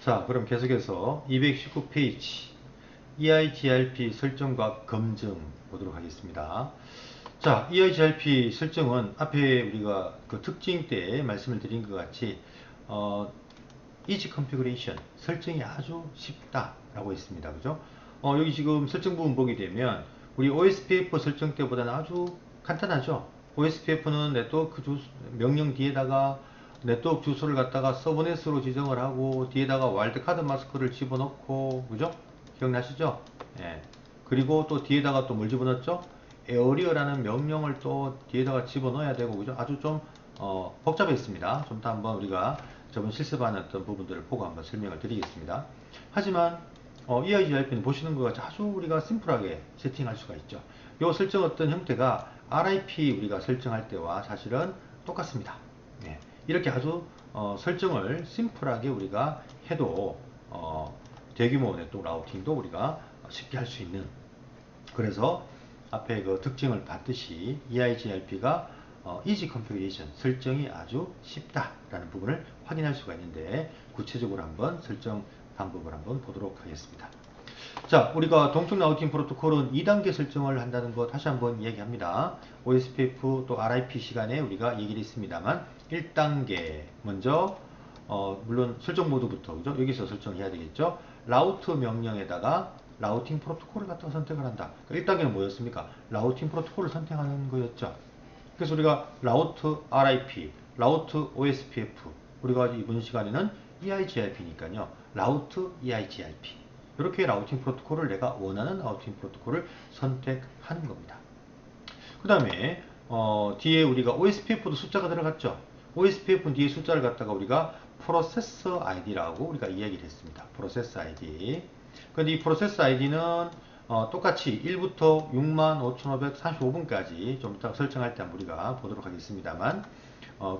자, 그럼 계속해서 219페이지 EIGRP 설정과 검증 보도록 하겠습니다. 자, EIGRP 설정은 앞에 우리가 그 특징 때 말씀을 드린 것 같이 easy configuration 설정이 아주 쉽다라고 했습니다. 그죠? 여기 지금 설정 부분 보게 되면 우리 OSPF 설정 때보다는 아주 간단하죠. OSPF는 네트워크 명령 뒤에다가 네트워크 주소를 갖다가 서브넷으로 지정을 하고 뒤에다가 와일드카드 마스크를 집어넣고, 그죠? 기억나시죠? 예. 그리고 또 뒤에다가 또 뭘 집어넣었죠? 에어리어라는 명령을 또 뒤에다가 집어넣어야 되고, 그죠? 아주 좀 복잡했습니다. 좀 더 한번 우리가 저번 실습한 어떤 부분들을 보고 한번 설명을 드리겠습니다. 하지만 EIGRP는 보시는 것 같이 아주 우리가 심플하게 세팅할 수가 있죠. 이 설정 어떤 형태가 RIP 우리가 설정할 때와 사실은 똑같습니다. 네. 이렇게 아주 설정을 심플하게 우리가 해도 대규모 네트워크 라우팅도 우리가 쉽게 할 수 있는, 그래서 앞에 그 특징을 봤듯이 EIGRP가 easy configuration 설정이 아주 쉽다라는 부분을 확인할 수가 있는데, 구체적으로 한번 설정 방법을 한번 보도록 하겠습니다. 자, 우리가 동쪽 라우팅 프로토콜은 2단계 설정을 한다는 거 다시 한번 이야기합니다. OSPF 또 RIP 시간에 우리가 얘기를 했습니다만 1단계 먼저 물론 설정 모드부터, 그죠? 여기서 설정해야 되겠죠. 라우트 명령에다가 라우팅 프로토콜을 갖다가 선택을 한다. 1단계는 뭐였습니까? 라우팅 프로토콜을 선택하는 거였죠. 그래서 우리가 라우트 RIP, 라우트 OSPF, 우리가 이번 시간에는 EIGRP니까요. 라우트 EIGRP. 이렇게 라우팅 프로토콜을 내가 원하는 라우팅 프로토콜을 선택하는 겁니다. 그 다음에 뒤에 우리가 OSPF도 숫자가 들어갔죠. OSPF 뒤에 숫자를 갖다가 우리가 프로세서 ID라고 우리가 이야기를 했습니다. 프로세서 ID. 근데 이 프로세서 ID는 똑같이 1부터 65,535번까지 좀 이따 설정할 때 우리가 보도록 하겠습니다만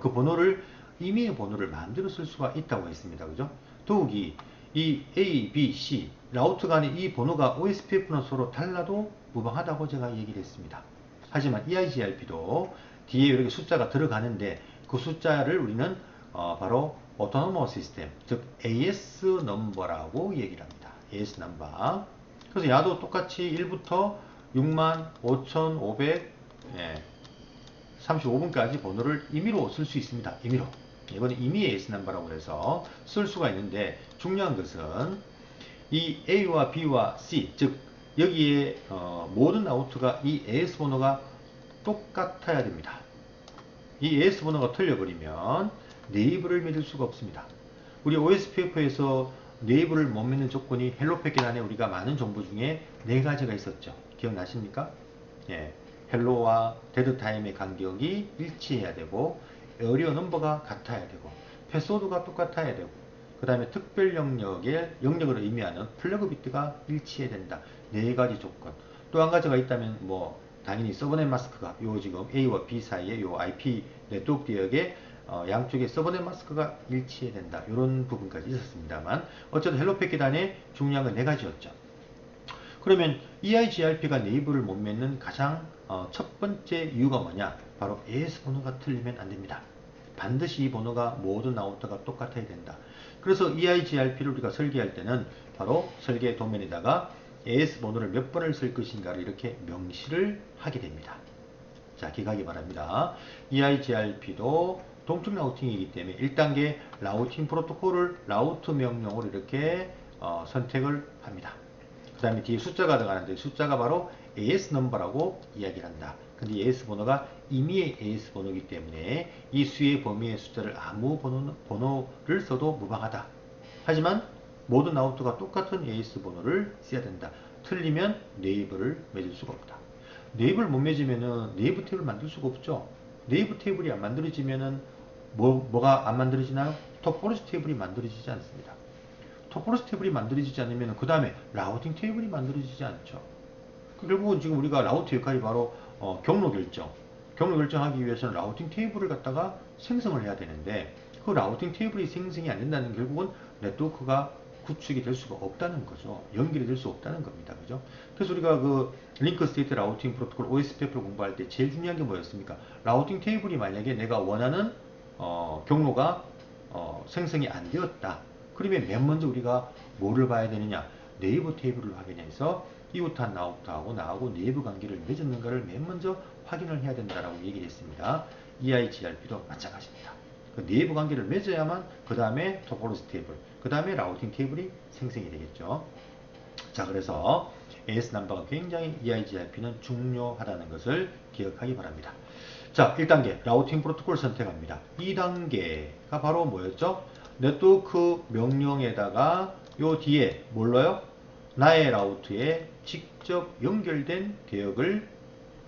그 번호를 임의의 번호를 마음대로 쓸 수가 있다고 했습니다. 그죠? 더욱이 이 A, B, C 라우트 간의 이 번호가 OSPF는 서로 달라도 무방하다고 제가 얘기를 했습니다. 하지만 EIGRP도 뒤에 이렇게 숫자가 들어가는데 그 숫자를 우리는 바로 Autonomous System, 즉 AS 넘버라고 얘기를 합니다. AS 넘버. 그래서 야도 똑같이 1부터 65,535번까지 번호를 임의로 쓸 수 있습니다. 임의로. 이거는 임의 AS 넘버라고 해서 쓸 수가 있는데, 중요한 것은 이 A와 B와 C, 즉 여기에 모든 아우트가 이 AS 번호가 똑같아야 됩니다. 이 AS 번호가 틀려버리면 네이버를 맺을 수가 없습니다. 우리 OSPF에서 네이버를 못 맺는 조건이 헬로 패킷 안에 우리가 많은 정보 중에 네 가지가 있었죠. 기억나십니까? 예, 헬로와 데드타임의 간격이 일치해야 되고, 에어리어 넘버가 같아야 되고, 패스워드가 똑같아야 되고, 그 다음에 특별 영역을 의미하는 플래그 비트가 일치해야 된다. 네 가지 조건. 또 한 가지가 있다면 당연히 서버넷 마스크가 요 지금 A와 B 사이에 요 IP 네트워크 지역에 양쪽에 서버넷 마스크가 일치해야 된다. 이런 부분까지 있었습니다만 어쨌든 헬로 패킷 안에 중요한 건 네 가지였죠. 그러면 EIGRP가 네이버를 못 맺는 가장 첫 번째 이유가 뭐냐? 바로 AS 번호가 틀리면 안 됩니다. 반드시 이 번호가 모든 아우터가 똑같아야 된다. 그래서 EIGRP를 우리가 설계할 때는 바로 설계 도면에다가 AS 번호를 몇 번을 쓸 것인가를 이렇게 명시를 하게 됩니다. 자, 기억하기 바랍니다. EIGRP도 동적 라우팅이기 때문에 1단계 라우팅 프로토콜을 라우트 명령으로 이렇게 선택을 합니다. 그 다음에 뒤에 숫자가 들어가는데 숫자가 바로 AS 넘버라고 이야기를 한다. 근데 AS 번호가 임의의 AS 번호이기 때문에 이 수의 범위의 숫자를 아무 번호를 써도 무방하다. 하지만 모든 아우트가 똑같은 AS 번호를 써야 된다. 틀리면 네이버를 맺을 수가 없다. 네이버를 못 맺으면은 네이버 테이블을 만들 수가 없죠. 네이버 테이블이 안 만들어지면은 뭐가 안 만들어지나요? 토포로시 테이블이 만들어지지 않습니다. 토포로시 테이블이 만들어지지 않으면 그 다음에 라우팅 테이블이 만들어지지 않죠. 결국은 지금 우리가 라우트 역할이 바로 경로 결정하기 위해서는 라우팅 테이블을 갖다가 생성을 해야 되는데, 그 라우팅 테이블이 생성이 안 된다는 결국은 네트워크가 구축이 될 수가 없다는 거죠. 연결이 될 수 없다는 겁니다. 그죠? 그래서 우리가 그 링크 스테이트 라우팅 프로토콜 OSPF를 공부할 때 제일 중요한 게 뭐였습니까? 라우팅 테이블이 만약에 내가 원하는 경로가 생성이 안 되었다. 그러면 맨 먼저 우리가 뭐를 봐야 되느냐? 네이버 테이블을 확인해서 이웃한 나웃하고 나하고 네이버 관계를 맺었는가를 맨 먼저 확인을 해야 된다라고 얘기를 했습니다. EIGRP도 마찬가지입니다. 그 네이버 관계를 맺어야만 그 다음에 토폴로지 테이블, 그 다음에 라우팅 테이블이 생성이 되겠죠. 자, 그래서 AS 넘버가 굉장히 EIGRP는 중요하다는 것을 기억하기 바랍니다. 자, 1단계 라우팅 프로토콜 선택합니다. 2단계가 바로 뭐였죠? 네트워크 명령에다가 요 뒤에 뭘로요? 나의 라우트에 직접 연결된 대역을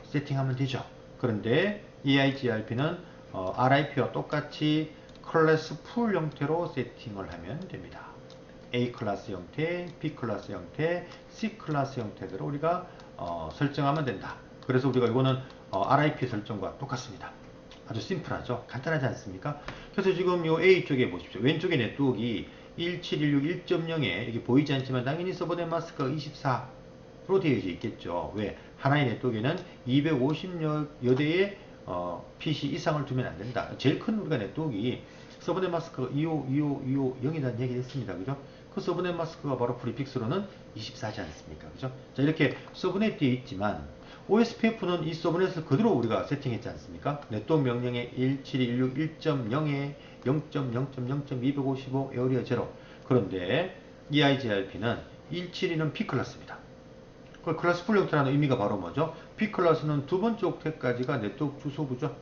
세팅하면 되죠. 그런데 EIGRP는 RIP와 똑같이 클래스 풀 형태로 세팅을 하면 됩니다. A 클래스 형태, B 클래스 형태, C 클래스 형태대로 우리가 설정하면 된다. 그래서 우리가 이거는 RIP 설정과 똑같습니다. 아주 심플하죠. 간단하지 않습니까? 그래서 지금 이 A 쪽에 보십시오. 왼쪽에 네트워크가 1716 1.0에 이게 보이지 않지만 당연히 서버넷 마스크가 24로 되어져 있겠죠. 왜? 하나의 네트워크에는 250여 대의 PC 이상을 두면 안 된다. 제일 큰 우리가 네트워크가 서버넷 마스크가 25250이라는 얘기를 했습니다. 그죠? 그 서버넷 마스크가 바로 프리픽스로는 24지 않습니까? 그죠? 자, 이렇게 서버넷 되어 있지만 OSPF는 이 서버넷을 그대로 우리가 세팅했지 않습니까? 네트워크 명령에 1716 1.0에 0.0.0.255 에어리어 0. 그런데 EIGRP는 172는 P클래스입니다. 그 클래스 풀 형태라는 의미가 바로 뭐죠? P클래스는 두 번째 옥텟까지가 네트워크 주소부죠.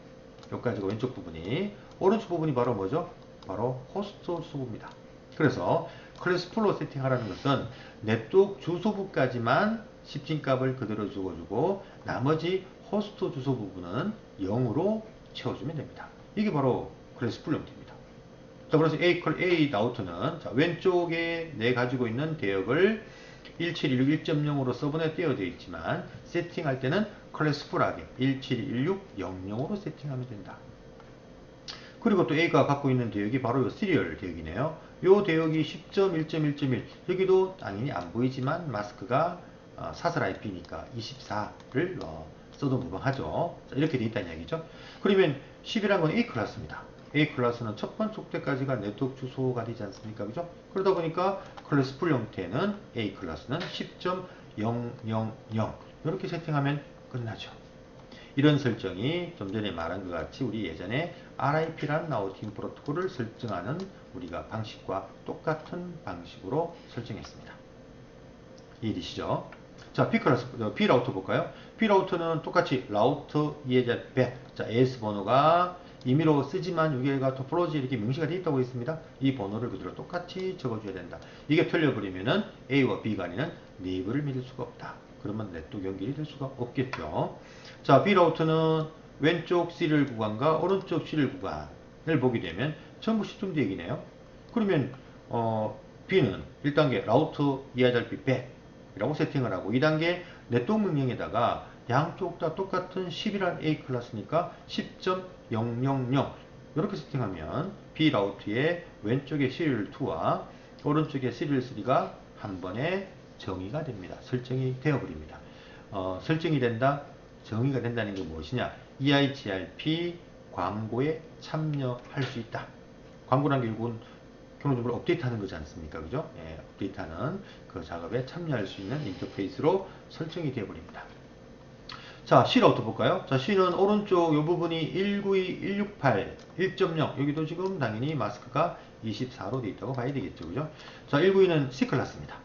여기까지가 왼쪽 부분이. 오른쪽 부분이 바로 뭐죠? 바로 호스트 주소부입니다. 그래서 클래스 풀로 세팅하라는 것은 네트워크 주소부까지만 10진 값을 그대로 적어주고 나머지 호스트 주소 부분은 0으로 채워주면 됩니다. 이게 바로 클래스 풀 형태입니다. 자, 그래서 A 라우터는 자, 왼쪽에 내 가지고 있는 대역을 1716 1.0으로 서버넷 되어 있지만 세팅할 때는 클래스 풀하게 1716 00으로 세팅하면 된다. 그리고 또 A가 갖고 있는 대역이 바로 이 시리얼 대역이네요. 이 대역이 10.1.1.1 여기도 당연히 안 보이지만 마스크가 사설 IP니까 24를 써도 무방하죠. 자, 이렇게 돼 있다는 얘기죠. 그러면 10이란 건 A 클래스입니다. A 클래스는 첫 번째 옥텟까지가 네트워크 주소가 되지 않습니까? 그죠? 그러다 보니까 클래스 풀 형태는 A 클래스는 10.000 이렇게 세팅하면 끝나죠. 이런 설정이 좀 전에 말한 것 같이 우리 예전에 RIP라는 라우팅 프로토콜을 설정하는 우리가 방식과 똑같은 방식으로 설정했습니다. 이해되시죠? 자, B 라우터 볼까요? B 라우터는 똑같이 라우터 이해자 100. 자, AS 번호가 임의로 쓰지만 여기가 토폴로지 이렇게 명시가 되어 있다고 했습니다. 이 번호를 그대로 똑같이 적어줘야 된다. 이게 틀려버리면은 A와 B가 아니는 네이버를 믿을 수가 없다. 그러면 네트워크 연결이 될 수가 없겠죠. 자, B 라우터는 왼쪽 시리얼 구간과 오른쪽 시리얼 구간을 보게 되면 전부 시tum도 얘기네요. 그러면 B는 1단계 라우터 EIGRP 100이라고 세팅을 하고 2단계 네트워크 명령에다가 양쪽 다 똑같은 10이란 A 클래스니까 10.000 이렇게 세팅하면 B 라우트의 왼쪽에 시리얼 2와 오른쪽에 시리얼 3가 한 번에 정의가 됩니다. 설정이 되어버립니다. 설정이 된다, 정의가 된다는 게 무엇이냐? EIGRP 광고에 참여할 수 있다. 광고라는 게 결국은 결론적으로 업데이트하는 거지 않습니까? 그죠? 예, 업데이트하는 그 작업에 참여할 수 있는 인터페이스로 설정이 되어버립니다. 자, C 라우터 볼까요? 자, C는 오른쪽 이 부분이 192.168, 1.0 여기도 지금 당연히 마스크가 24로 되어 있다고 봐야 되겠죠. 그죠? 자, 192는 C 클래스입니다.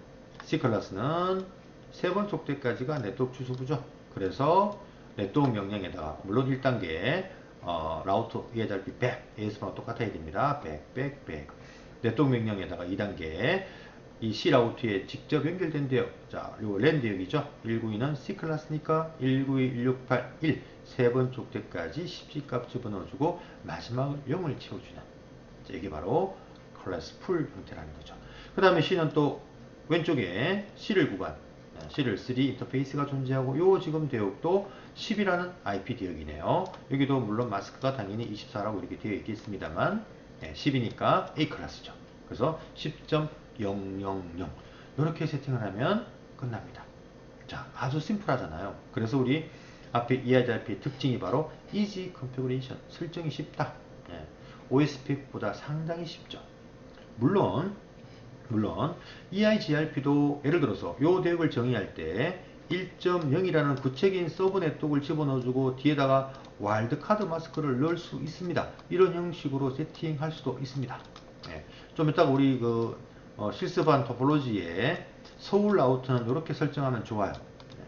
C 클래스는 세 번째 옥텟까지가 네트워크 주소부죠. 그래서 네트워크 명령에다가 물론 1단계 라우터 EIGRP 100 AS번호 똑같아야 됩니다. 100. 네트워크 명령에다가 2단계 이 C 라우트에 직접 연결된 대역, 자, 요 랜 대역이죠. 192는 C 클래스니까 192.168.1 세 번째 옥텟까지 10G 값 집어넣어주고 마지막을 0을 채워주는, 자, 이게 바로 클래스 풀 형태라는 거죠. 그 다음에 C는 또 왼쪽에 시리얼 구간, 시리얼 3 인터페이스가 존재하고 요 지금 대역도 10이라는 IP 대역이네요. 여기도 물론 마스크가 당연히 24라고 이렇게 되어 있겠습니다만 10이니까 A 클래스죠. 그래서 10.000 이렇게 세팅을 하면 끝납니다. 자, 아주 심플하잖아요. 그래서 우리 앞에 EIGRP의 특징이 바로 Easy Configuration, 설정이 쉽다. OSPF보다 상당히 쉽죠. 물론 물론 EIGRP도 예를 들어서 요 대역을 정의할 때 1.0이라는 구체적인 서브넷독을 집어넣어주고 뒤에다가 와일드카드 마스크를 넣을 수 있습니다. 이런 형식으로 세팅할 수도 있습니다. 예, 좀 이따가 우리 실습한 토폴로지에 서울 라우트는 이렇게 설정하면 좋아요. 예,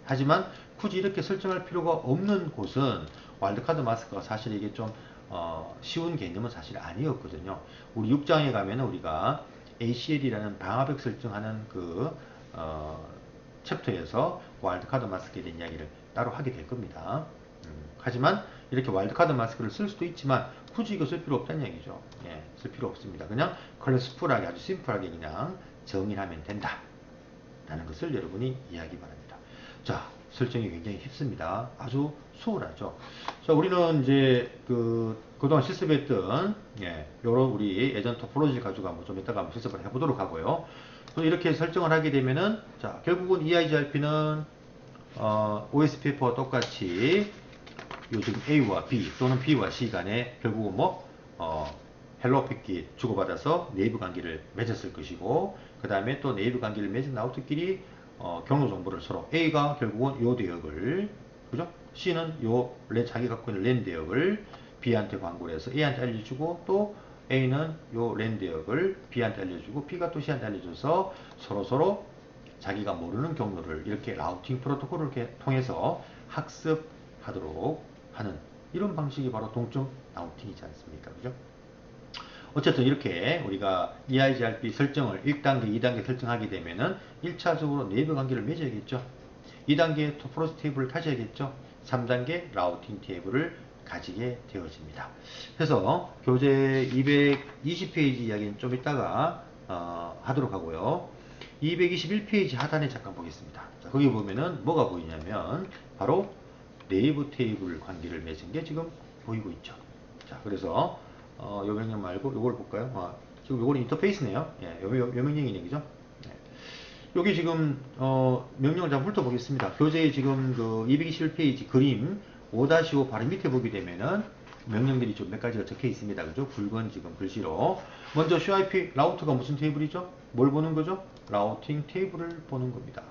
하지만 굳이 이렇게 설정할 필요가 없는 곳은 와일드카드 마스크가 사실 이게 좀 쉬운 개념은 사실 아니었거든요. 우리 6장에 가면 우리가 ACL이라는 방화벽 설정하는 챕터에서 와일드카드 마스크에 대한 이야기를 따로 하게 될 겁니다. 하지만 이렇게 와일드카드 마스크를 쓸 수도 있지만 굳이 이거 쓸 필요 없다는 얘기죠. 예, 쓸 필요 없습니다. 그냥 클래스풀하게 아주 심플하게 그냥 정의하면 된다 라는 것을 여러분이 이해하기 바랍니다. 자, 설정이 굉장히 쉽습니다. 아주 수월하죠. 자, 우리는 이제 그동안 실습했던 요런 우리 예전 토폴로지 가지고 한번 좀 이따가 한번 실습을 해보도록 하고요. 이렇게 설정을 하게 되면은 자, 결국은 EIGRP는 OSPF와 똑같이 요 지금 A와 B 또는 B와 C 간에 결국은 헬로 패킷 주고받아서 네이버 관계를 맺었을 것이고, 그 다음에 또 네이버 관계를 맺은 라우트끼리 경로 정보를 서로 A가 결국은 요 대역을, 그죠? C는 요 자기 갖고 있는 랜 대역을 B한테 광고를 해서 A한테 알려주고, 또 A는 요 랜 대역을 B한테 알려주고, B가 또 C한테 알려줘서 서로 자기가 모르는 경로를 이렇게 라우팅 프로토콜을 통해서 학습하도록 하는 이런 방식이 바로 동적 라우팅이지 않습니까? 그죠? 어쨌든 이렇게 우리가 EIGRP 설정을 1단계, 2단계 설정하게 되면은 1차적으로 네이버 관계를 맺어야겠죠. 2단계 토폴로지 테이블을 가져야겠죠. 3단계 라우팅 테이블을 가지게 되어집니다. 그래서 교재 220페이지 이야기는 좀 이따가 하도록 하고요. 221페이지 하단에 잠깐 보겠습니다. 자, 거기 보면은 뭐가 보이냐면 바로 네이버 테이블 관계를 맺은 게 지금 보이고 있죠. 자, 그래서 요 명령 말고 요걸 볼까요? 지금 요거는 인터페이스네요. 예, 요 명령이네, 그죠? 예. 여기 지금 명령을 잠깐 훑어보겠습니다. 교재에 지금 221페이지 그림 5-5 바로 밑에 보게 되면은 명령들이 좀 몇 가지가 적혀 있습니다. 그죠? 굵은 지금 글씨로. 먼저 CIP 라우터가 무슨 테이블이죠? 뭘 보는 거죠? 라우팅 테이블을 보는 겁니다.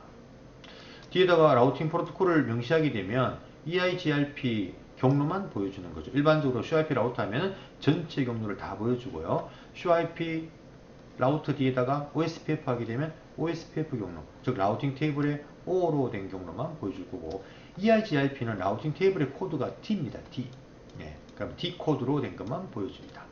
뒤에다가 라우팅 프로토콜을 명시하게 되면 EIGRP 경로만 보여주는 거죠. 일반적으로 CIP 라우터 하면 전체 경로를 다 보여주고요. CIP 라우터 뒤에다가 OSPF 하게 되면 OSPF 경로, 즉 라우팅 테이블의 O로 된 경로만 보여줄 거고, EIGRP는 라우팅 테이블의 코드가 D입니다. D. 그럼 D 코드로 된 것만 보여줍니다.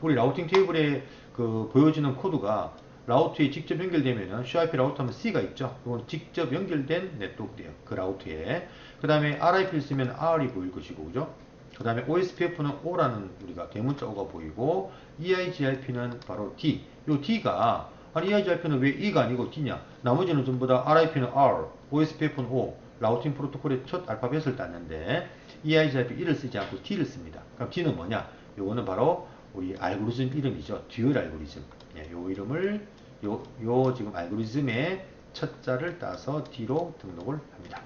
우리 라우팅 테이블에 보여지는 코드가 라우트에 직접 연결되면은 CIP 라우터 하면 C가 있죠. 이건 직접 연결된 네트워크예요. 그 라우트에. 그 다음에 RIP를 쓰면 R이 보일 것이고, 그죠? 그 다음에 OSPF는 O라는 우리가 대문자 O가 보이고, EIGRP는 바로 D. 요 D가, 아니 EIGRP는 왜 E가 아니고 D냐? 나머지는 전부 다 RIP는 R, OSPF는 O, 라우팅 프로토콜의 첫 알파벳을 땄는데 EIGRP E를 쓰지 않고 D를 씁니다. 그럼 D는 뭐냐? 요거는 바로 우리 알고리즘 이름이죠. 듀얼 알고리즘. 요 이름을 요 지금 알고리즘의 첫 자를 따서 D로 등록을 합니다.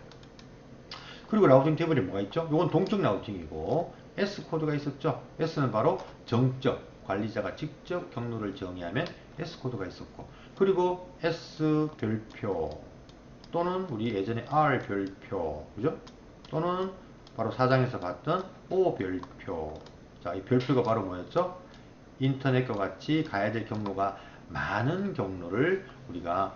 그리고 라우팅 테이블에 뭐가 있죠? 요건 동적 라우팅이고 S 코드가 있었죠. S는 바로 정적, 관리자가 직접 경로를 정의하면 S 코드가 있었고, 그리고 S 별표 또는 우리 예전에 R 별표, 그죠? 또는 바로 4장에서 봤던 O 별표. 자, 이 별표가 바로 뭐였죠? 인터넷과 같이 가야 될 경로가 많은 경로를 우리가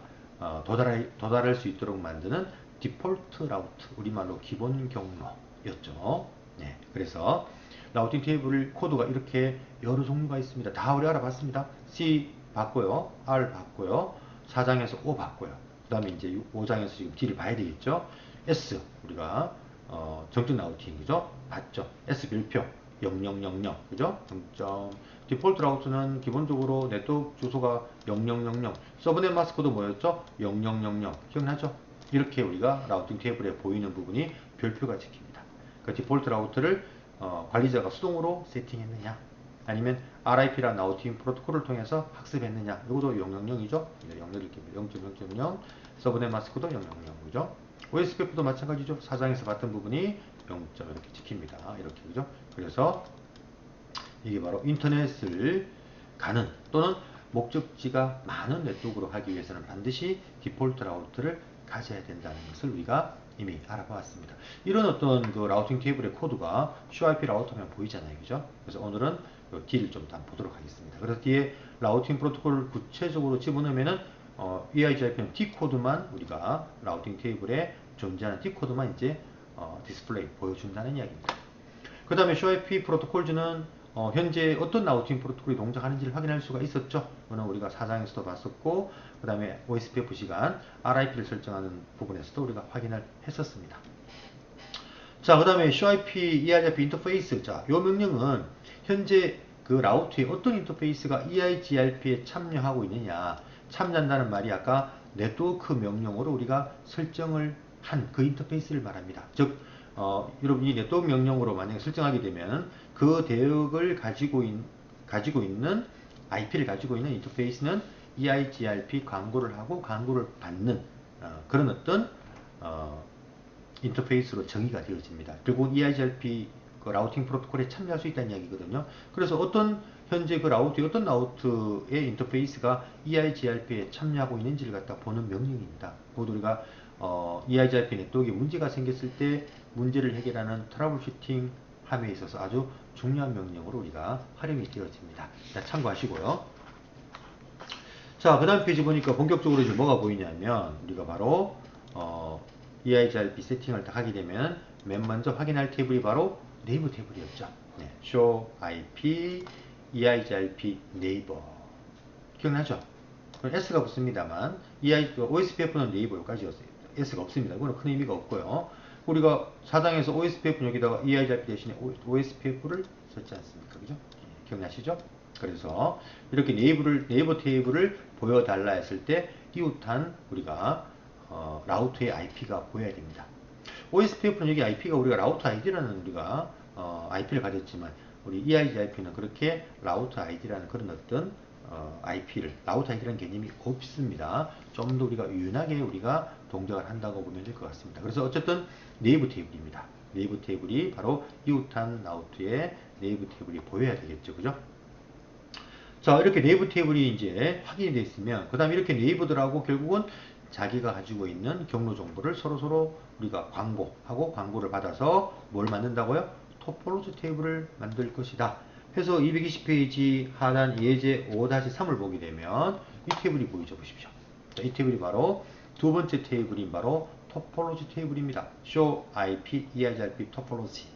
도달할 수 있도록 만드는 디폴트 라우트, 우리말로 기본 경로였죠. 네, 그래서 라우팅 테이블 코드가 이렇게 여러 종류가 있습니다. 다 우리 알아봤습니다. C 봤고요, R 봤고요, 4장에서 O 봤고요. 그 다음에 이제 5장에서 지금 D를 봐야 되겠죠. S 우리가 정적 라우팅이죠. 봤죠. S 별표 0000, 그죠? 정점. 디폴트 라우트는 기본적으로 네트워크 주소가 0000, 서브넷 마스크도 뭐였죠? 0000, 기억나죠? 이렇게 우리가 라우팅 테이블에 보이는 부분이 별표가 찍힙니다. 그 디폴트 라우트를 관리자가 수동으로 세팅했느냐, 아니면 RIP라는 라우팅 프로토콜을 통해서 학습했느냐, 이것도 000이죠? 0.0.0, 서브넷 마스크도 000, 그죠? OSPF도 마찬가지죠. 4장에서 봤던 부분이 0. 이렇게 찍힙니다. 이렇게, 그죠? 그래서 이게 바로 인터넷을 가는 또는 목적지가 많은 네트워크로 하기 위해서는 반드시 디폴트 라우터를 가져야 된다는 것을 우리가 이미 알아보았습니다. 이런 어떤 그 라우팅 테이블의 코드가 CIP 라우터면 보이잖아요. 그죠? 그래서 오늘은 D를 좀 더 보도록 하겠습니다. 그래서 뒤에 라우팅 프로토콜을 구체적으로 집어넣으면은 EIGRP는 D 코드만 우리가 라우팅 테이블에 존재하는 D 코드만 이제 디스플레이 보여준다는 이야기입니다. 그 다음에 CIP 프로토콜즈는 현재 어떤 라우팅 프로토콜이 동작하는지를 확인할 수가 있었죠. 그거는 우리가 4장에서도 봤었고, 그 다음에 OSPF 시간 RIP를 설정하는 부분에서도 우리가 확인을 했었습니다. 자, 그 다음에 CIP EIGRP 인터페이스. 자, 이 명령은 현재 그 라우트에 어떤 인터페이스가 EIGRP에 참여하고 있느냐. 참여한다는 말이 아까 네트워크 명령으로 우리가 설정을 한 그 인터페이스를 말합니다. 즉, 여러분 이 네트워크 명령으로 만약에 설정하게 되면 그 대역을 가지고 있는 IP를 가지고 있는 인터페이스는 EIGRP 광고를 하고 광고를 받는 그런 어떤 인터페이스로 정의가 되어집니다. 결국 EIGRP 그 라우팅 프로토콜에 참여할 수 있다는 이야기거든요. 그래서 현재 그 라우트의 어떤 라우트의 인터페이스가 EIGRP에 참여하고 있는지를 갖다 보는 명령입니다. 모두 우리가 EIGRP 네트워크에 문제가 생겼을 때 문제를 해결하는 트러블 슈팅 함에 있어서 아주 중요한 명령으로 우리가 활용이 되어집니다. 자, 참고하시고요. 자, 그 다음 페이지 보니까 본격적으로 이제 뭐가 보이냐면 우리가 바로 EIGRP 세팅을 딱 하게 되면 맨 먼저 확인할 테이블이 바로 네이버 테이블이었죠. 네, show IP EIGRP 네이버 기억나죠? S가 붙습니다만 OSPF는 네이버 여기까지였어요. S가 없습니다. 이거는 큰 의미가 없고요. 우리가 4장에서 OSPF는 여기다가 EIGRP 대신에 OSPF를 썼지 않습니까? 그죠? 네, 기억나시죠? 그래서 이렇게 네이버 테이블을 보여달라 했을 때 이웃한 우리가 라우터의 IP가 보여야 됩니다. OSPF는 여기 IP가 우리가 라우터 ID라는 우리가 IP를 가졌지만 우리 EIGRP는 그렇게 라우터 ID라는 그런 어떤 라우터 ID라는 개념이 없습니다. 좀 더 우리가 유연하게 우리가 동작을 한다고 보면 될 것 같습니다. 그래서 어쨌든 네이버 테이블입니다. 네이버 테이블이 바로 이웃한 라우터의 네이버 테이블이 보여야 되겠죠. 그죠? 자, 이렇게 네이버 테이블이 이제 확인이 됐으면 그 다음에 이렇게 네이버들하고 결국은 자기가 가지고 있는 경로 정보를 서로 우리가 광고하고 광고를 받아서 뭘 만든다고요? 토폴로지 테이블을 만들 것이다. 해서 220페이지 하단 예제 5-3을 보게 되면 이 테이블이 보이죠. 보십시오. 자, 이 테이블이 바로 두 번째 테이블인 바로 토폴로지 테이블입니다. show IP EIGRP 토폴로지.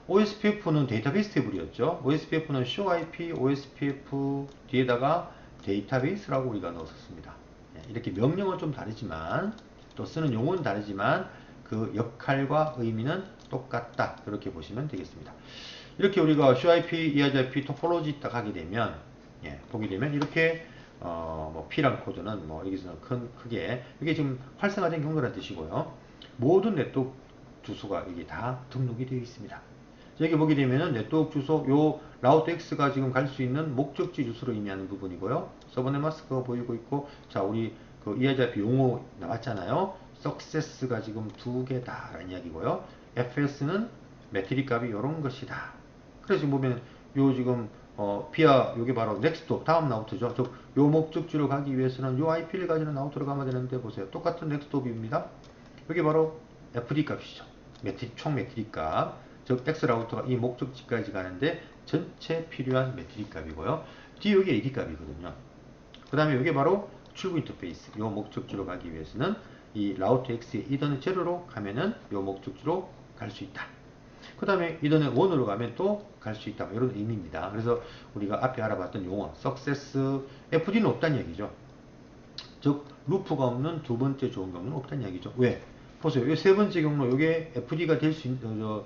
OSPF는 데이터베이스 테이블이었죠. OSPF는 show IP OSPF 뒤에다가 데이터베이스라고 우리가 넣었습니다. 이렇게 명령은 좀 다르지만 또 쓰는 용어는 다르지만 그 역할과 의미는 똑같다. 이렇게 보시면 되겠습니다. 이렇게 우리가 show IP EIGRP 토폴로지 딱 하게 되면 보게 되면 이렇게 뭐 P란 코드는 뭐 여기서는 크게 이게 지금 활성화된 경로라는 뜻이고요. 모든 네트워크 주소가 여기 다 등록이 되어 있습니다. 여기 보게 되면은 네트워크 주소, 요 라우터 X가 지금 갈 수 있는 목적지 주소를 의미하는 부분이고요. 서버넷 마스크가 보이고 있고, 자, 우리 그 EIGRP 용어 나왔잖아요. success가 지금 2개다라는 이야기고요. FS는 매트릭 값이 이런 것이다. 그래서 지금 보면 요 지금 B와 요게 바로 넥스트 다음 라우터죠. 즉, 요 목적지로 가기 위해서는 요 IP를 가지는 라우터로 가면 되는데 보세요. 똑같은 넥스트옵입니다. 여기 바로 FD 값이죠. 총 매트릭 값. 즉 X 라우터가 이 목적지까지 가는데 전체 필요한 매트릭 값이고요. D 여기 AD 값이거든요. 그 다음에 이게 바로 출구 인터페이스. 이 목적지로 가기 위해서는 이 라우터 X에 이더넷 제로로 가면은 이 목적지로 갈 수 있다. 그 다음에 이더넷 1으로 가면 또 갈 수 있다. 이런 의미입니다. 그래서 우리가 앞에 알아봤던 용어 success FD는 없다는 얘기죠. 즉 루프가 없는 두 번째 좋은 경로는 없다는 얘기죠. 왜? 보세요. 이 세 번째 경로 이게 FD가 될 수 있는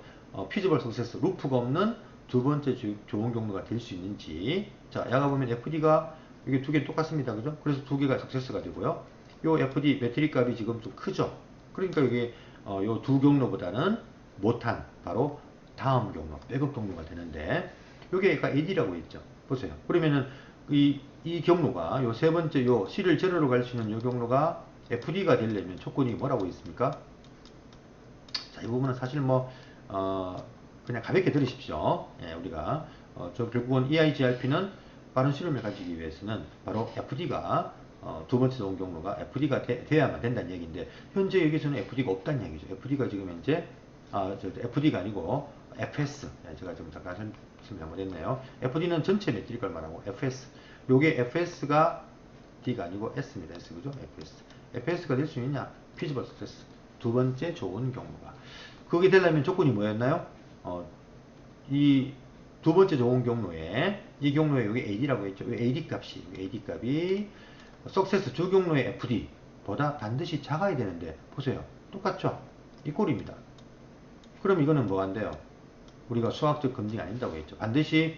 feasible success 루프가 없는 두 번째 좋은 경로가 될 수 있는지. 자, 야가 보면 FD가 이게 두 개 똑같습니다. 그죠? 그래서 두 개가 success가 되고요. 요 FD 매트릭 값이 지금 좀 크죠? 그러니까 이게 요 두 경로보다는 못한 바로 다음 경로, 백업 경로가 되는데 요게 AD라고 했죠. 보세요. 그러면은 이 경로가 요 세 번째 요 C를 제로로 갈 수 있는 요 경로가 FD가 되려면 조건이 뭐라고 있습니까? 자, 이 부분은 사실 뭐 그냥 가볍게 들으십시오. 예, 우리가 결국은 EIGRP는 빠른 실험을 가지기 위해서는 바로 FD가 두 번째 좋은 경로가 FD가 돼야만 된다는 얘기인데 현재 여기서는 FD가 없다는 얘기죠. FD가 지금 현재 FD가 아니고 FS 제가 좀 잠깐 설명 잘못했네요. FD는 전체 매트릭을 말하고 FS 요게 FS가 D가 아니고 S입니다. S 그죠? FS FS가 될 수 있냐? feasible success 두 번째 좋은 경로가 그게 되려면 조건이 뭐였나요? 이 두 번째 좋은 경로에 이 경로에 여기 AD라고 했죠. AD 값이 석세스 주 경로의 FD 보다 반드시 작아야 되는데 보세요. 똑같죠? 이 꼴입니다. 그럼 이거는 뭐가 안 돼요? 우리가 수학적 검증이 안 된다고 했죠. 반드시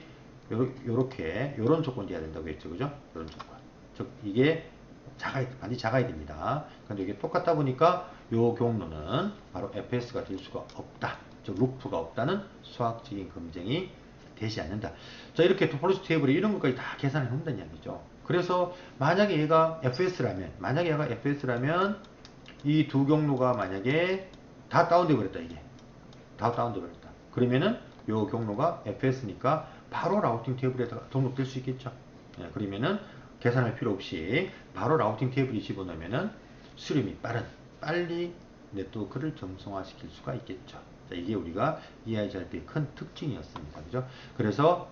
요렇게 요런 조건 돼야 된다고 했죠. 그죠? 요런 조건. 즉 이게 반드시 작아야 됩니다. 근데 이게 똑같다 보니까 요 경로는 바로 FS가 될 수가 없다. 즉 루프가 없다는 수학적인 검증이 되지 않는다. 자, 이렇게 토폴로지 테이블에 이런 것까지 다 계산해 놓는다는 이야기죠. 그래서 만약에 얘가 FS라면 이 두 경로가 만약에 다 다운돼 버렸다. 이게 다 다운돼 버렸다. 그러면은 요 경로가 FS니까 바로 라우팅 테이블에다가 등록될 수 있겠죠. 예, 그러면은 계산할 필요 없이 바로 라우팅 테이블에 집어넣으면은 수렴이 빨리 네트워크를 정성화시킬 수가 있겠죠. 자, 이게 우리가 EIGRP의 큰 특징이었습니다. 그죠? 그래서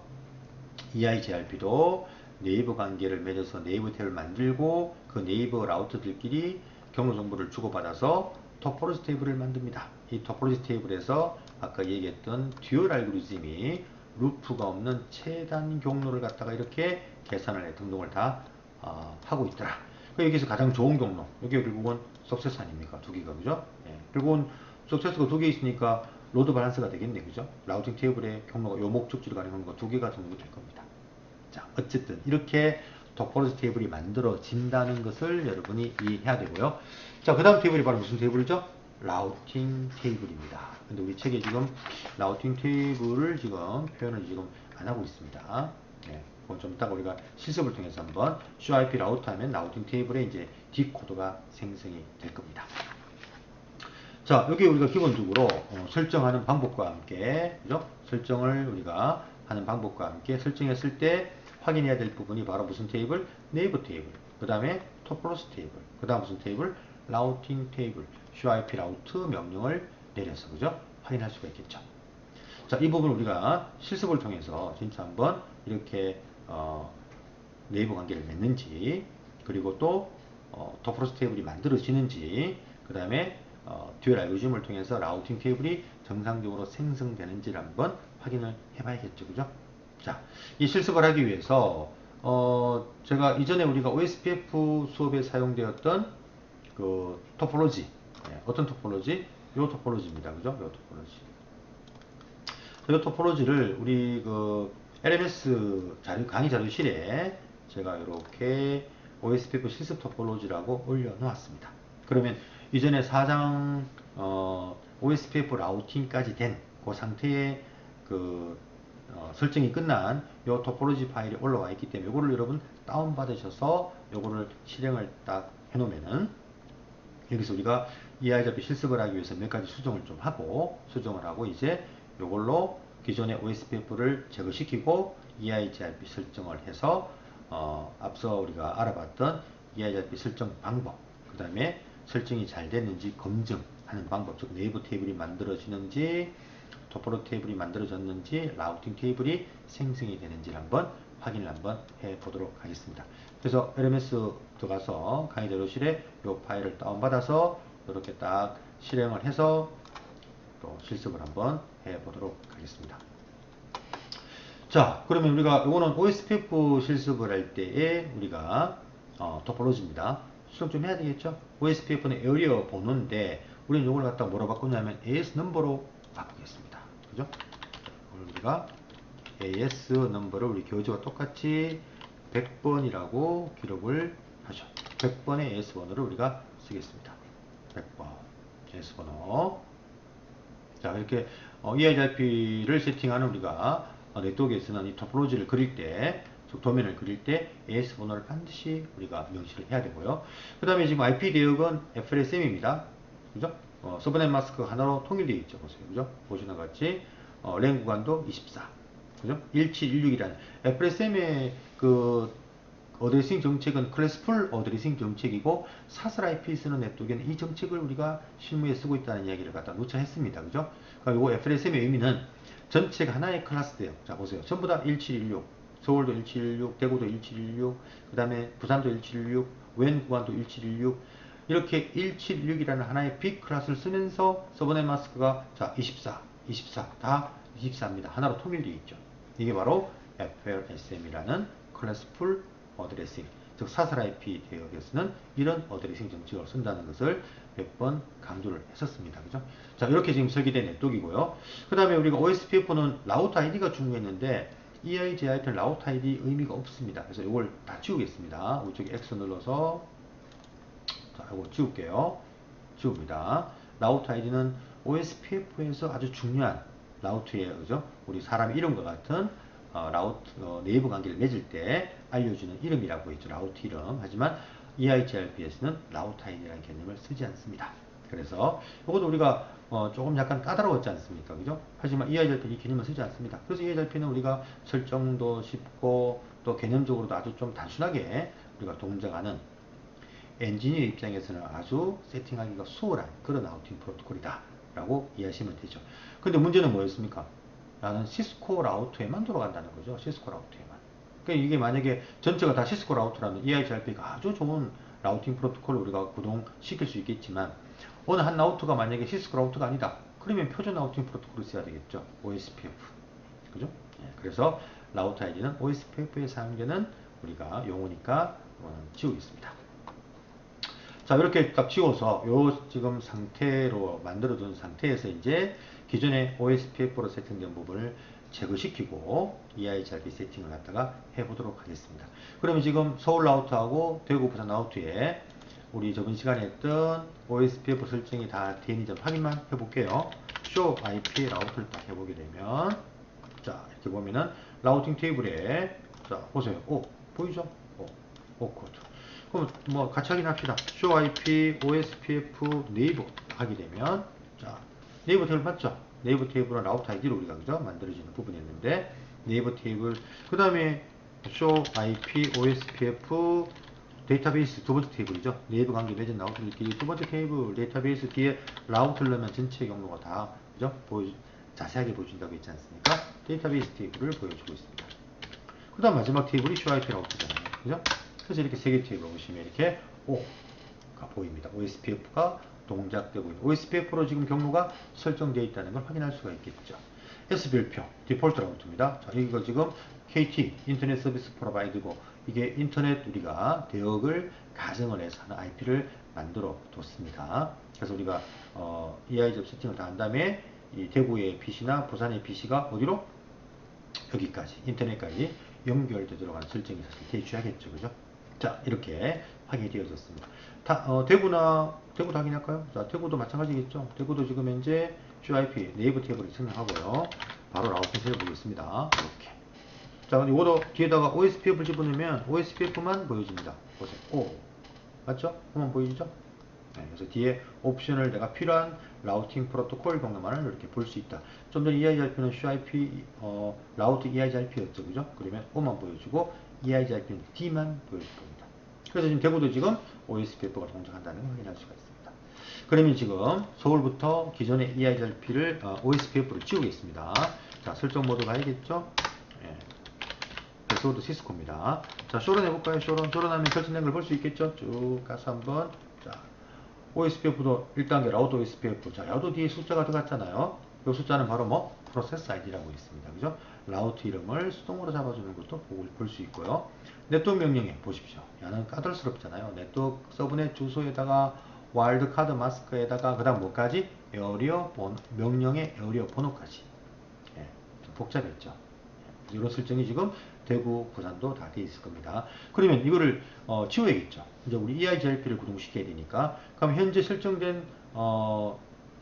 EIGRP도 네이버 관계를 맺어서 네이버 탭을 만들고 그 네이버 라우터들끼리 경로 정보를 주고받아서 토폴로지 테이블을 만듭니다. 이 토폴로지 테이블에서 아까 얘기했던 듀얼 알고리즘이 루프가 없는 최단 경로를 갖다가 이렇게 계산을 해 등록을 다 하고 있더라. 여기서 가장 좋은 경로, 여기 결국은 석세스 아닙니까? 두 개가, 그죠? 예. 결국은 석세스가 두 개 있으니까 로드 밸런스가 되겠네, 그죠? 라우팅 테이블의 경로가 요 목적지로 가는 경로가 두 개가 등록이 될 겁니다. 자, 어쨌든 이렇게 토폴로지 테이블이 만들어진다는 것을 여러분이 이해해야 되고요. 자, 그 다음 테이블이 바로 무슨 테이블이죠? 라우팅 테이블입니다. 근데 우리 책에 지금 라우팅 테이블을 지금 표현을 지금 안 하고 있습니다. 네, 그건 좀 이따가 우리가 실습을 통해서 한번 CIP 라우터 하면 라우팅 테이블에 이제 디코드가 생성이 될 겁니다. 자, 여기 우리가 기본적으로 설정하는 방법과 함께, 그죠? 설정을 우리가 하는 방법과 함께 설정했을 때 확인해야 될 부분이 바로 무슨 테이블? 네이버 테이블. 그 다음에 토폴로지 테이블. 그 다음 무슨 테이블? 라우팅 테이블. CIP 라우트 명령을 내려서, 그죠? 확인할 수가 있겠죠. 자, 이 부분 우리가 실습을 통해서 진짜 한번 이렇게 네이버 관계를 맺는지, 그리고 또 토폴로지 테이블이 만들어지는지, 그 다음에 듀얼 알고리즘을 통해서 라우팅 테이블이 정상적으로 생성되는지를 한번 확인을 해봐야겠죠, 그죠? 자, 이 실습을 하기 위해서 제가 이전에 우리가 OSPF 수업에 사용되었던 그 토폴로지, 어떤 토폴로지? 요 토폴로지입니다, 그죠? 요 토폴로지. 이 토폴로지를 우리 그 LMS 강의 자료실에 제가 이렇게 OSPF 실습 토폴로지라고 올려놓았습니다. 그러면 이전에 4장 OSPF 라우팅까지 된 그 상태의 그 설정이 끝난 이 토폴로지 파일이 올라와 있기 때문에 이거를 여러분 다운 받으셔서 이거를 실행을 딱 해놓으면은 여기서 우리가 EIGRP 실습을 하기 위해서 몇 가지 수정을 좀 하고 이제 이걸로 기존의 OSPF를 제거시키고 EIGRP 설정을 해서 앞서 우리가 알아봤던 EIGRP 설정 방법, 그 다음에 설정이 잘 됐는지 검증하는 방법, 즉 네이버 테이블이 만들어지는지, 토폴로 테이블이 만들어졌는지, 라우팅 테이블이 생성이 되는지를 한번 확인을 한번 해보도록 하겠습니다. 그래서 LMS 들어가서 강의 자료실에 이 파일을 다운받아서 이렇게 딱 실행을 해서 또 실습을 한번 해보도록 하겠습니다. 자, 그러면 우리가 이거는 OSPF 실습을 할 때에 우리가 토폴로지입니다. 수정 좀 해야 되겠죠? OSPF는 에어리어 번호인데 우리는 이걸 갖다 뭐로 바꾸냐면 AS 넘버로 바꾸겠습니다. 그죠? 우리가 AS 넘버를 우리 교재와 똑같이 100번이라고 기록을 하죠. 100번의 AS 번호를 우리가 쓰겠습니다. 100번 AS 번호. 자, 이렇게 EIGRP를 세팅하는 우리가 네트워크에서는 이 토폴로지를 그릴 때, 즉 도면을 그릴 때 AS 번호를 반드시 우리가 명시를 해야 되고요. 그 다음에 지금 IP 대역은 FLSM입니다. 그죠? 서브넷 마스크 하나로 통일되어 있죠. 보세요. 그죠? 보시는 것 같이 랜 구간도 24. 그죠? 1716이라는 FSM의 그 어드레싱 정책은 클래스풀 어드레싱 정책이고 사설 IP 쓰는 네트워크는 이 정책을 우리가 실무에 쓰고 있다는 이야기를 갖다 누차했습니다. 그죠? 그러니까 이거 FSM의 의미는 전체가 하나의 클래스예요. 자 보세요. 전부 다 1716. 서울도 1716, 대구도 1716, 그 다음에 부산도 1716, 웬 구간도 1716. 이렇게 1716이라는 하나의 빅 클래스를 쓰면서 서버넷 마스크가 자 24, 24, 다 24입니다. 하나로 통일되어 있죠. 이게 바로 FLSM이라는 클래스풀 어드레싱, 즉 사설 IP 대역에서는 이런 어드레싱 정책을 쓴다는 것을 몇 번 강조를 했었습니다. 그죠? 자, 이렇게 지금 설계된 네트워크이고요. 그 다음에 우리가 OSPF는 라우트 아이디가 중요했는데 EIGIT는 라우트 아이디 의미가 없습니다. 그래서 이걸 다 지우겠습니다. 이쪽에 X 눌러서 자, 이거 지울게요. 지웁니다. 라우트 아이디는 OSPF에서 아주 중요한 라우트예요. 그죠? 우리 사람 이름과 같은 라우트 네이버 관계를 맺을 때 알려주는 이름이라고 했죠. 라우트 이름. 하지만 EIGRP에서는 라우트 아이디라는 개념을 쓰지 않습니다. 그래서 이것도 우리가 조금 약간 까다로웠지 않습니까? 그죠? 하지만 EIGRP는 이 개념을 쓰지 않습니다. 그래서 EIGRP는 우리가 설정도 쉽고 또 개념적으로도 아주 좀 단순하게 우리가 동작하는 엔지니어 입장에서는 아주 세팅하기가 수월한 그런 라우팅 프로토콜이다 라고 이해하시면 되죠. 근데 문제는 뭐였습니까? 나는 시스코 라우터에만 돌아간다는 거죠. 시스코 라우터에만. 그러니까 이게 만약에 전체가 다 시스코 라우터라면 EIGRP가 아주 좋은 라우팅 프로토콜을 우리가 구동시킬 수 있겠지만 어느 한 라우터가 만약에 시스코 라우터가 아니다. 그러면 표준 라우팅 프로토콜을 써야 되겠죠. OSPF. 그죠? 예, 그래서 라우터 아이디는 OSPF에 사용되는 우리가 용어니까 지우겠습니다. 자, 이렇게 딱 지워서 요 지금 상태로 만들어둔 상태에서 이제 기존의 OSPF로 세팅된 부분을 제거시키고 EIGRP 세팅을 갖다가 해보도록 하겠습니다. 그러면 지금 서울 라우트하고 대구 부산 라우트에 우리 저번 시간에 했던 OSPF 설정이 다 되는지 좀 확인만 해볼게요. show IP 라우트를 딱 해보게 되면 자, 이렇게 보면은 라우팅 테이블에 자, 보세요. 오, 보이죠? 오 코드. 그럼 뭐 같이 확인합시다. show IP OSPF 네이버 하게 되면 자, 네이버 테이블 맞죠? 네이버 테이블은 라우트 아이디로 우리가 그죠? 만들어지는 부분이었는데 네이버 테이블 그 다음에 show IP OSPF 데이터베이스 두 번째 테이블이죠. 네이버 관계 맺은 라우터들끼리 두 번째 테이블 데이터베이스 뒤에 라우터를 넣으면 전체 경로가 다 그죠? 자세하게 보여준다고 했지 않습니까? 데이터베이스 테이블을 보여주고 있습니다. 그 다음 마지막 테이블이 show IP 라우터잖아요. 그죠? 그래서 이렇게 세 개 테이블 보시면 이렇게 O가 보입니다. OSPF가 동작되고 있는 OSPF로 지금 경로가 설정되어 있다는 걸 확인할 수가 있겠죠. S별표 디폴트 라우트입니다. 자, 여기가 지금 KT 인터넷 서비스 프로바이드고 이게 인터넷 우리가 대역을 가정을 해서 하는 IP를 만들어 뒀습니다. 그래서 우리가 EI접 세팅을 다 한 다음에 이 대구의 PC나 부산의 PC가 어디로? 여기까지 인터넷까지 연결되도록 하는 설정이 사실 대주하겠죠. 그죠? 자, 이렇게 확인이 되어졌습니다. 대구도 확인할까요? 자, 대구도 마찬가지겠죠. 대구도 지금 현재 QIP 네이버 테이블을 설명하고요. 바로 라우팅 세워보겠습니다. 이렇게. 자, 근데 이거도 뒤에다가 OSPF를 집어넣으면 OSPF만 보여집니다. 보세요. 오. 맞죠? 한번 보이시죠? 네, 그래서 뒤에 옵션을 내가 필요한 라우팅 프로토콜 경로만을 이렇게 볼 수 있다. 좀 전에 EIGRP는 SHIP, 라우트 EIGRP였죠. 그죠? 그러면 O만 보여주고 EIGRP는 D만 보여줄 겁니다. 그래서 지금 대구도 지금 OSPF가 동작한다는 걸 확인할 수가 있습니다. 그러면 지금 서울부터 기존의 EIGRP를 OSPF로 지우겠습니다. 자, 설정 모드 가야겠죠? 예. 패스워드 시스코입니다. 자, 쇼런 해볼까요? 쇼런 하면 설정된 걸 볼 수 있겠죠? 쭉 가서 한번 자, OSPF도 1단계 라우트 OSPF. 자, 야도 뒤에 숫자가 들어갔잖아요. 이 숫자는 바로 뭐? 프로세스 아이디라고 있습니다. 그죠? 라우트 이름을 수동으로 잡아주는 것도 볼 수 있고요. 네트워크 명령에 보십시오. 야는 까들스럽잖아요. 네트워크 서브넷 주소에다가 와일드카드 마스크에다가 그 다음 뭐까지? 명령의 에어리어 번호까지. 예, 좀 복잡했죠. 예, 이런 설정이 지금 대구, 부산도 다 되어 있을 겁니다. 그러면 이거를 지워야겠죠. 이제 우리 EIGRP를 구동시켜야 되니까. 그럼 현재 설정된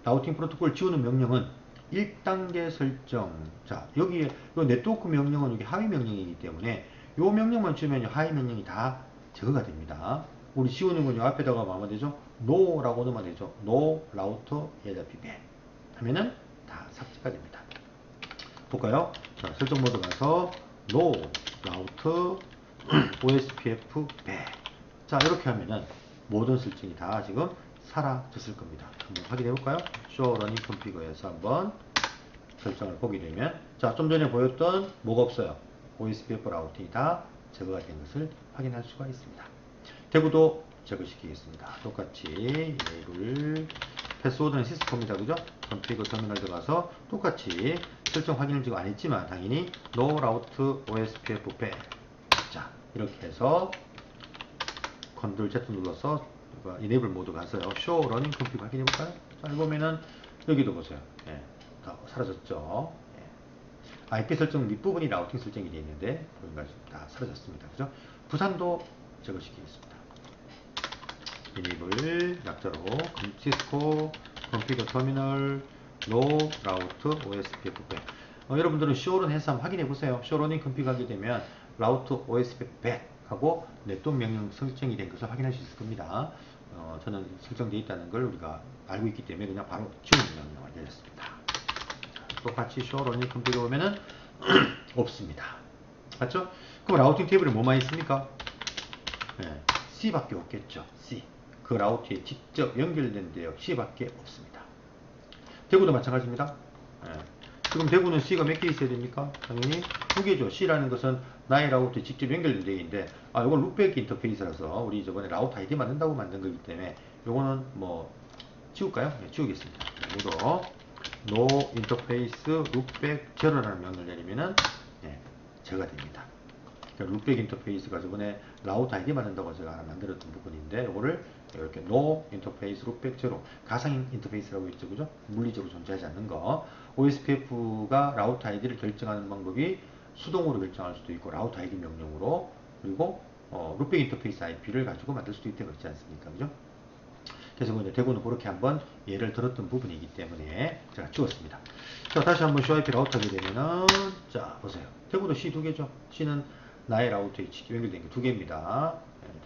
라우팅 프로토콜 지우는 명령은 1단계 설정. 자, 여기에 이 네트워크 명령은 여기 하위 명령이기 때문에 이 명령만 주면 하위 명령이 다 제거가 됩니다. 우리 지우는 건 요 앞에다가 뭐하면 되죠? NO라고 넣으면 되죠. NO router EIGRP ban 하면은 다 삭제가 됩니다. 볼까요? 자, 설정 모드 가서 no 라우트 OSPF 100. 자, 이렇게 하면은 모든 설정이 다 지금 사라졌을 겁니다. 한번 확인해 볼까요? show running configure에서 한번 설정을 보게 되면, 자, 좀 전에 보였던 뭐가 없어요. OSPF 라우팅이 다 제거가 된 것을 확인할 수가 있습니다. 대구도 제거시키겠습니다. 똑같이 이메일을 패스워드는 시스코입니다. 그죠? config 터미널 들어가서 똑같이 설정 확인을 지금 안 했지만 당연히 no route OSPF 100. 자, 이렇게 해서 컨트롤 Z 눌러서 이네이블 모드 가서요. show running config 확인해 볼까요? 자, 여기 보면은 여기도 보세요. 예, 다 사라졌죠. 예. IP 설정 밑부분이 라우팅 설정이 되어 있는데 다 사라졌습니다. 그죠? 부산도 제거시키겠습니다. 이네이블 약자로 시스코 config 터미널 no route OSPF 100. 여러분들은 showrun 해서 한번 확인해 보세요. showrunning config 하게 되면 route OSPF 100 하고 넷돈 명령 설정이 된 것을 확인할 수 있을 겁니다. 저는 설정되어 있다는 걸 우리가 알고 있기 때문에 그냥 바로 지우는 명령을 내렸습니다. 똑같이 showrunning config 보면은 없습니다. 맞죠? 그럼 라우팅 테이블에 뭐만 있습니까? 네, C밖에 없겠죠. C. 그 라우트에 직접 연결된 대역 C밖에 없습니다. 대구도 마찬가지입니다. 네. 지금 대구는 C가 몇 개 있어야 됩니까? 당연히 2개죠. C라는 것은 나의 라우트에 직접 연결된 대역인데, 이건 룩백 인터페이스라서 우리 저번에 라우트 아이디 만든다고 만든 거기 때문에 요거는 뭐 지울까요? 네, 지우겠습니다. 이거 no interface loopback zero라는 명령을 내리면은 제가 됩니다. 그러니까 룩백 인터페이스가 저번에 라우트 아이디 만든다고 제가 하나 만들었던 부분인데, 요거를 이렇게 no interface loopback zero 가상 인터페이스라고 했죠. 그죠? 물리적으로 존재하지 않는 거. OSPF가 라우트 아이디를 결정하는 방법이 수동으로 결정할 수도 있고 라우트 아이디 명령으로, 그리고 룩백 인터페이스 IP를 가지고 만들 수도 있다고 했지 않습니까? 그죠? 그래서 이제 대구는 그렇게 한번 예를 들었던 부분이기 때문에 제가 찍었습니다. 자, 다시 한번 show IP 라우트 하게 되면은, 자, 보세요. 대구도 C 2개죠. C는 나의 라우트에 연결된 게 2개입니다.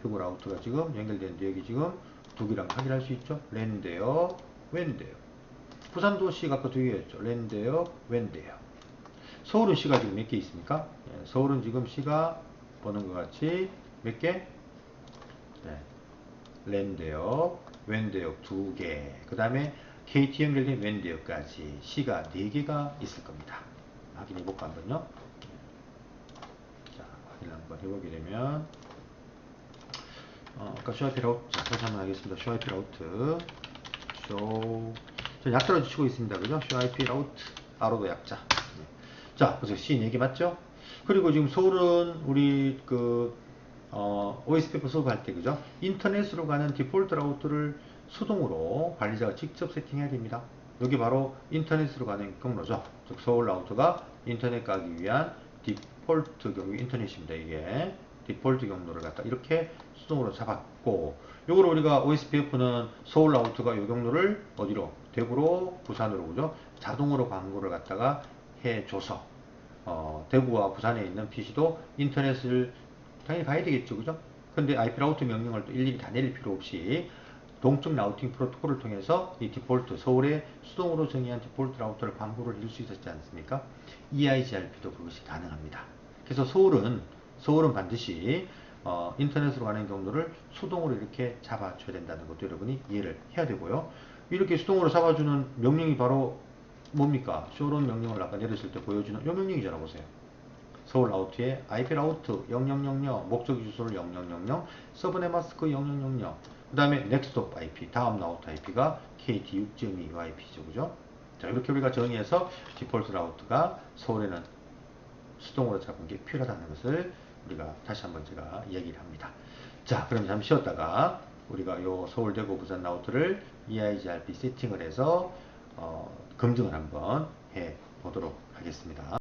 대구 라우트가 지금 연결된 대역이 지금 2개라고 확인할 수 있죠. 랜데요, 웬데요. 부산도 C가 아까 2개였죠. 랜데요, 웬데요. 서울은 C가 지금 몇 개 있습니까? 서울은 지금 C가 보는 것 같이 몇 개? 네. 랜데요, 웬데역 2개, 그 다음에 KT 연결된 웬데역까지 C가 4개가 있을 겁니다. 확인해 볼까 한번요. 자, 확인을 한번 해보게 되면, 아까 show IP 라우트, 자, 다시 한번 하겠습니다. show IP 라우트, show, 저 약자로 치고 있습니다. 그죠? show IP 라우트, 아로도 약자. 네. 자, 보세요. C 4개 맞죠? 그리고 지금 서울은 우리 OSPF 수업할 때, 그죠? 인터넷으로 가는 디폴트 라우트를 수동으로 관리자가 직접 세팅해야 됩니다. 여기 바로 인터넷으로 가는 경로죠. 즉, 서울 라우트가 인터넷 가기 위한 디폴트 경로 인터넷입니다. 이게 디폴트 경로를 갖다 이렇게 수동으로 잡았고, 요걸 우리가 OSPF는 서울 라우트가 이 경로를 어디로? 대구로, 부산으로, 그죠? 자동으로 광고를 갖다가 해줘서, 대구와 부산에 있는 PC도 인터넷을 당연히 봐야 되겠죠. 그죠? 근데 IP 라우트 명령을 또 일일이 다 내릴 필요 없이 동적 라우팅 프로토콜을 통해서 이 디폴트, 서울의 수동으로 정의한 디폴트 라우터를 광고를 해줄 수 있었지 않습니까? EIGRP도 그것이 가능합니다. 그래서 서울은 반드시 인터넷으로 가는 경로를 수동으로 이렇게 잡아줘야 된다는 것도 여러분이 이해를 해야 되고요. 이렇게 수동으로 잡아주는 명령이 바로 뭡니까? 쇼런 명령을 아까 내렸을 때 보여주는 이 명령이잖아. 보세요. 서울 라우트에 IP 라우트 0000, 목적지 주소를 0000, 서브넷 마스크 0000, 그 다음에 넥스트옵 IP, 다음 라우트 IP가 KT 6.2 UIP죠. 그죠? 자, 이렇게 우리가 정의해서 디폴트 라우트가 서울에는 수동으로 잡은 게 필요하다는 것을 우리가 다시 한번 제가 이야기를 합니다. 자, 그럼 잠시 쉬었다가 우리가 요 서울, 대구, 부산 라우트를 EIGRP 세팅을 해서 검증을 한번 해 보도록 하겠습니다.